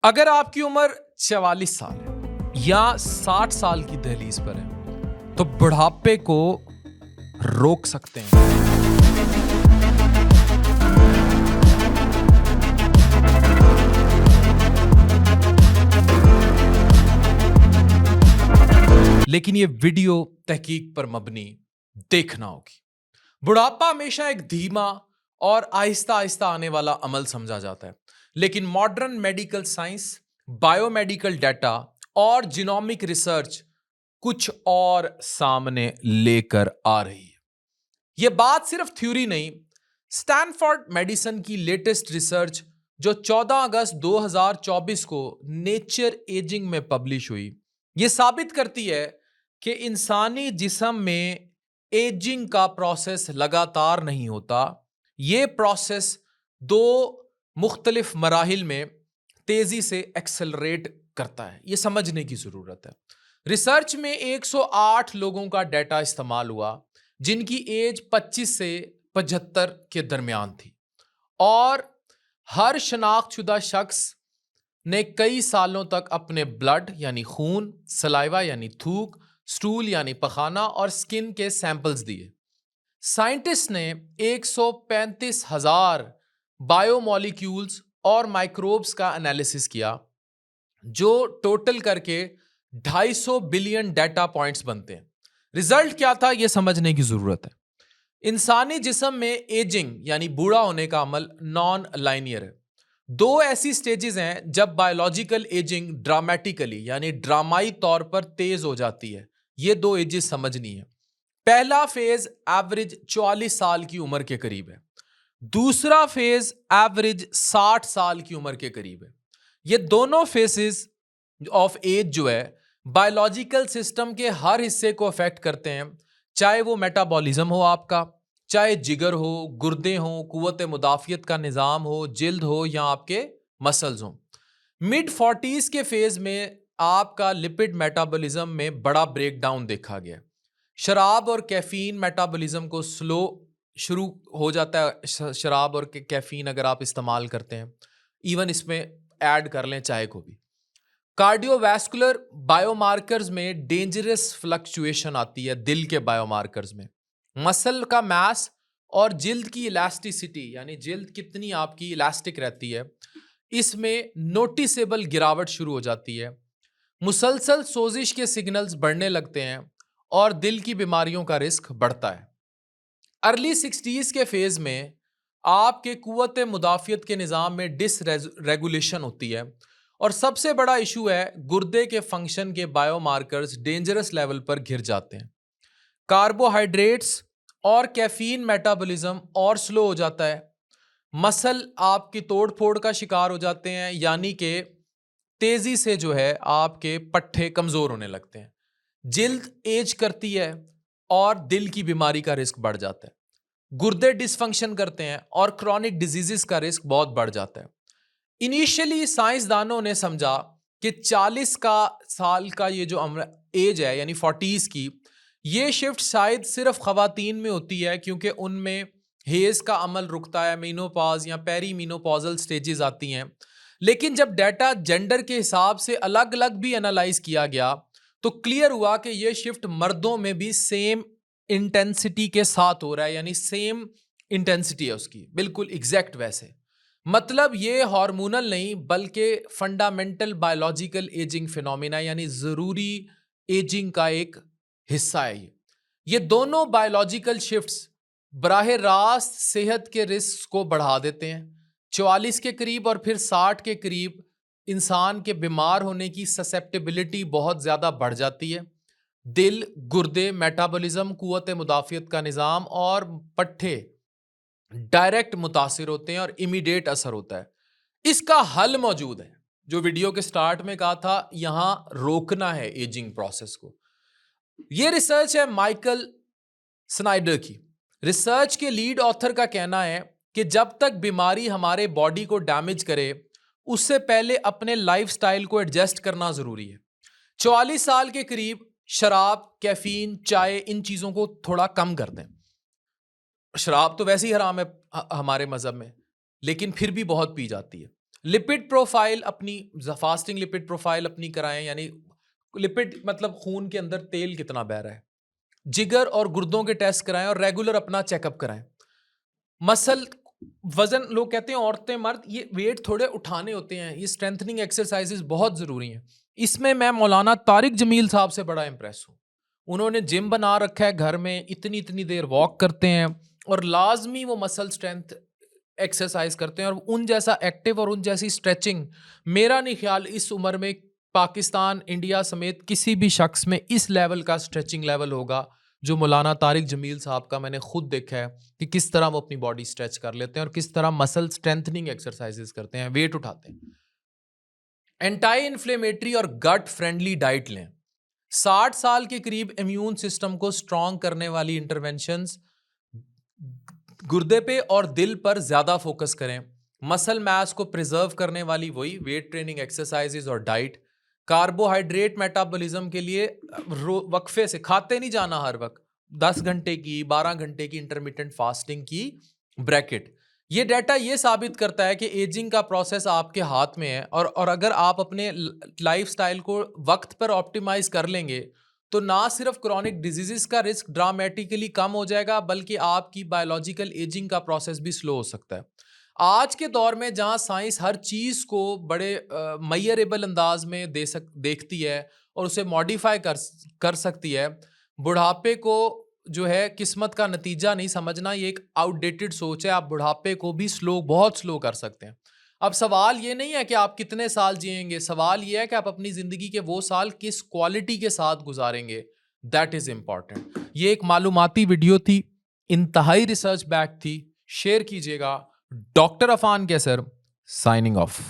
अगर आपकी उम्र 44 साल है या 60 साल की दहलीज पर है तो बुढ़ापे को रोक सकते हैं। लेकिन ये वीडियो तहकीक पर मबनी देखना होगी। बुढ़ापा हमेशा एक धीमा और आहिस्ता आहिस्ता आने वाला अमल समझा जाता है, लेकिन modern medical science, biomedical data और जीनोमिक रिसर्च कुछ और सामने लेकर आ रही है। यह बात सिर्फ थ्योरी नहीं, स्टैनफोर्ड मेडिसिन की लेटेस्ट रिसर्च जो 14 अगस्त 2024 को नेचर एजिंग में पब्लिश हुई, यह साबित करती है कि इंसानी जिस्म में एजिंग का प्रोसेस लगातार नहीं होता। यह प्रोसेस दो मुख्तलिफ मराहिल में तेजी से एक्सेलरेट करता है। यह समझने की जरूरत है। रिसर्च में 108 लोगों का डाटा इस्तेमाल हुआ जिनकी एज 25 से 75 के दरमियान थी, और हर शनाख्तशुदा शख्स ने कई सालों तक अपने ब्लड यानी खून, सलाइवा यानी थूक, स्टूल यानी पखाना और स्किन के सैंपल्स दिए। साइंटिस्ट ने 135,000 बायोमॉलिक्यूल्स और माइक्रोब्स का एनालिसिस किया, जो टोटल करके 250 बिलियन डाटा पॉइंट्स बनते हैं। रिजल्ट क्या था, यह समझने की जरूरत है। इंसानी जिस्म में एजिंग यानी बूढ़ा होने का अमल नॉन लाइनियर है। दो ऐसी स्टेजेस हैं जब बायोलॉजिकल एजिंग ड्रामेटिकली यानी ड्रामाई तौर पर तेज हो जाती है। ये दो एजेस समझनी है। पहला फेज एवरेज 44 साल की उम्र के करीब है। दूसरा फेज एवरेज 60 साल की उम्र के करीब है। ये दोनों फेसेस ऑफ एज जो है बायोलॉजिकल सिस्टम के हर हिस्से को अफेक्ट करते हैं, चाहे वो मेटाबॉलिज्म हो आपका, चाहे जिगर हो, गुर्दे हो, कुव्वत मुदाफियत का निज़ाम हो, जिल्द हो या आपके मसल्स हो। मिड 40s के फेज में आपका लिपिड मेटाबॉलिज्म में बड़ा ब्रेकडाउन देखा गया। शराब और कैफीन मेटाबॉलिज्म को स्लो शुरू हो जाता है। शराब और कैफीन अगर आप इस्तेमाल करते हैं, इवन इसमें ऐड कर लें चाय को भी। कार्डियोवैस्कुलर बायोमार्कर्स में डेंजरस फ्लक्चुएशन आती है। दिल के बायोमार्कर्स में मसल का मास और जिल्द की इलास्टिसिटी यानी जिल्द कितनी आपकी इलास्टिक रहती है, इसमें नोटिसेबल गिरावट शुरू हो जाती है। मुसलसल सोजिश के सिग्नल्स बढ़ने लगते हैं और दिल की बीमारियों का रिस्क बढ़ता है। अर्ली 60s के फेज में आपके कुव्वत मुदाफियत के निज़ाम में डिसरेगुलेशन होती है, और सबसे बड़ा इशू है गुर्दे के फंक्शन के बायोमार्कर्स डेंजरस लेवल पर गिर जाते हैं। कार्बोहाइड्रेट्स और कैफीन मेटाबॉलिज्म और स्लो हो जाता है। मसल आपकी तोड़ फोड़ का शिकार हो जाते हैं, यानी कि तेजी से जो है आपके पट्टे कमजोर होने लगते हैं। जिल्द एज करती है और दिल की बीमारी का रिस्क बढ़ जाता है। गुर्दे डिसफंक्शन करते हैं और क्रॉनिक डिजीजेस का रिस्क बहुत बढ़ जाता है। इनिशियली साइंसदानों ने समझा कि 40 का साल का ये जो एज है यानी 40s की, ये शिफ्ट शायद सिर्फ खवातीन में होती है, क्योंकि उनमें हेज का अमल रुकता है, मीनोपॉज या पेरीमीनोपॉजल स्टेजेस आती हैं। लेकिन जब डाटा जेंडर के हिसाब से अलग अलग भी एनालाइज किया गया तो क्लियर हुआ कि यह शिफ्ट मर्दों में भी सेम इंटेंसिटी के साथ हो रहा है, यानी सेम इंटेंसिटी है उसकी, बिल्कुल एग्जैक्ट वैसे। मतलब ये हार्मोनल नहीं बल्कि फंडामेंटल बायोलॉजिकल एजिंग फिनोमिना यानी जरूरी एजिंग का एक हिस्सा है। ये दोनों बायोलॉजिकल शिफ्ट्स बराह रास्त सेहत के रिस्क को बढ़ा देते हैं। 44 के करीब और फिर 60 के करीब इंसान के बीमार होने की ससेप्टेबिलिटी बहुत ज़्यादा बढ़ जाती है। दिल, गुर्दे, मेटाबॉलिज्म, कुव्वत मुदाफियत का निज़ाम और पट्टे डायरेक्ट मुतासिर होते हैं और इमीडिएट असर होता है। इसका हल मौजूद है, जो वीडियो के स्टार्ट में कहा था, यहां रोकना है एजिंग प्रोसेस को। यह रिसर्च है माइकल स्नाइडर की। रिसर्च के लीड ऑथर का कहना है कि जब तक बीमारी हमारे बॉडी को डैमेज करे, उससे पहले अपने लाइफस्टाइल को एडजस्ट करना जरूरी है। 44 साल के करीब शराब, कैफीन, चाय, इन चीजों को थोड़ा कम कर दें। शराब तो वैसे ही हराम है हमारे मजहब में, लेकिन फिर भी बहुत पी जाती है। लिपिड प्रोफाइल अपनी, फास्टिंग लिपिड प्रोफाइल अपनी कराएं, यानी लिपिड मतलब खून के अंदर तेल कितना बह रहा है। जिगर और गुर्दों के टेस्ट कराएं और रेगुलर अपना चेकअप कराएं। मसल वजन, लोग कहते हैं औरतें मर्द ये वेट थोड़े उठाने होते हैं, ये स्ट्रेंथनिंग एक्सरसाइजेस बहुत ज़रूरी हैं। इसमें मैं मौलाना तारिक जमील साहब से बड़ा इंप्रेस हूँ। उन्होंने जिम बना रखा है घर में, इतनी इतनी देर वॉक करते हैं और लाजमी वो मसल स्ट्रेंथ एक्सरसाइज करते हैं, और उन जैसा एक्टिव और उन जैसी स्ट्रेचिंग मेरा नहीं ख्याल इस उम्र में पाकिस्तान, इंडिया समेत किसी भी शख्स में इस लेवल का स्ट्रेचिंग लेवल होगा जो मौलाना तारिक जमील साहब का मैंने खुद देखा है कि किस तरह वो अपनी बॉडी स्ट्रेच कर लेते हैं और किस तरह मसल स्ट्रेंथनिंग एक्सरसाइजेस करते हैं, वेट उठाते हैं। एंटी इन्फ्लेमेटरी और गट फ्रेंडली डाइट लें। 60 साल के करीब इम्यून सिस्टम को स्ट्रांग करने वाली इंटरवेंशंस, गुर्दे पे और दिल पर ज्यादा फोकस करें। मसल मास को प्रिजर्व करने वाली वही वेट ट्रेनिंग एक्सरसाइजेज और डाइट। कार्बोहाइड्रेट मेटाबॉलिज्म के लिए वक्फे से खाते नहीं जाना हर वक्त, 10 घंटे की 12 घंटे की इंटरमिटेंट फास्टिंग की ब्रैकेट। ये डाटा ये साबित करता है कि एजिंग का प्रोसेस आपके हाथ में है, और अगर आप अपने लाइफस्टाइल को वक्त पर ऑप्टिमाइज कर लेंगे तो ना सिर्फ क्रॉनिक डिजीजेस का रिस्क ड्रामेटिकली कम हो जाएगा, बल्कि आपकी बायोलॉजिकल एजिंग का प्रोसेस भी स्लो हो सकता है। आज के दौर में जहां साइंस हर चीज़ को बड़े मैयरेबल अंदाज में देखती है और उसे मॉडिफाई कर सकती है, बुढ़ापे को जो है किस्मत का नतीजा नहीं समझना, ये एक आउटडेटेड सोच है। आप बुढ़ापे को भी बहुत स्लो कर सकते हैं। अब सवाल ये नहीं है कि आप कितने साल जिएंगे, सवाल ये है कि आप अपनी ज़िंदगी के वो साल किस क्वालिटी के साथ गुजारेंगे। That is important. ये एक मालूमाती वीडियो थी, इंतहाई रिसर्च बैक थी, शेयर कीजिएगा। डॉक्टर अफान कैसर साइनिंग ऑफ।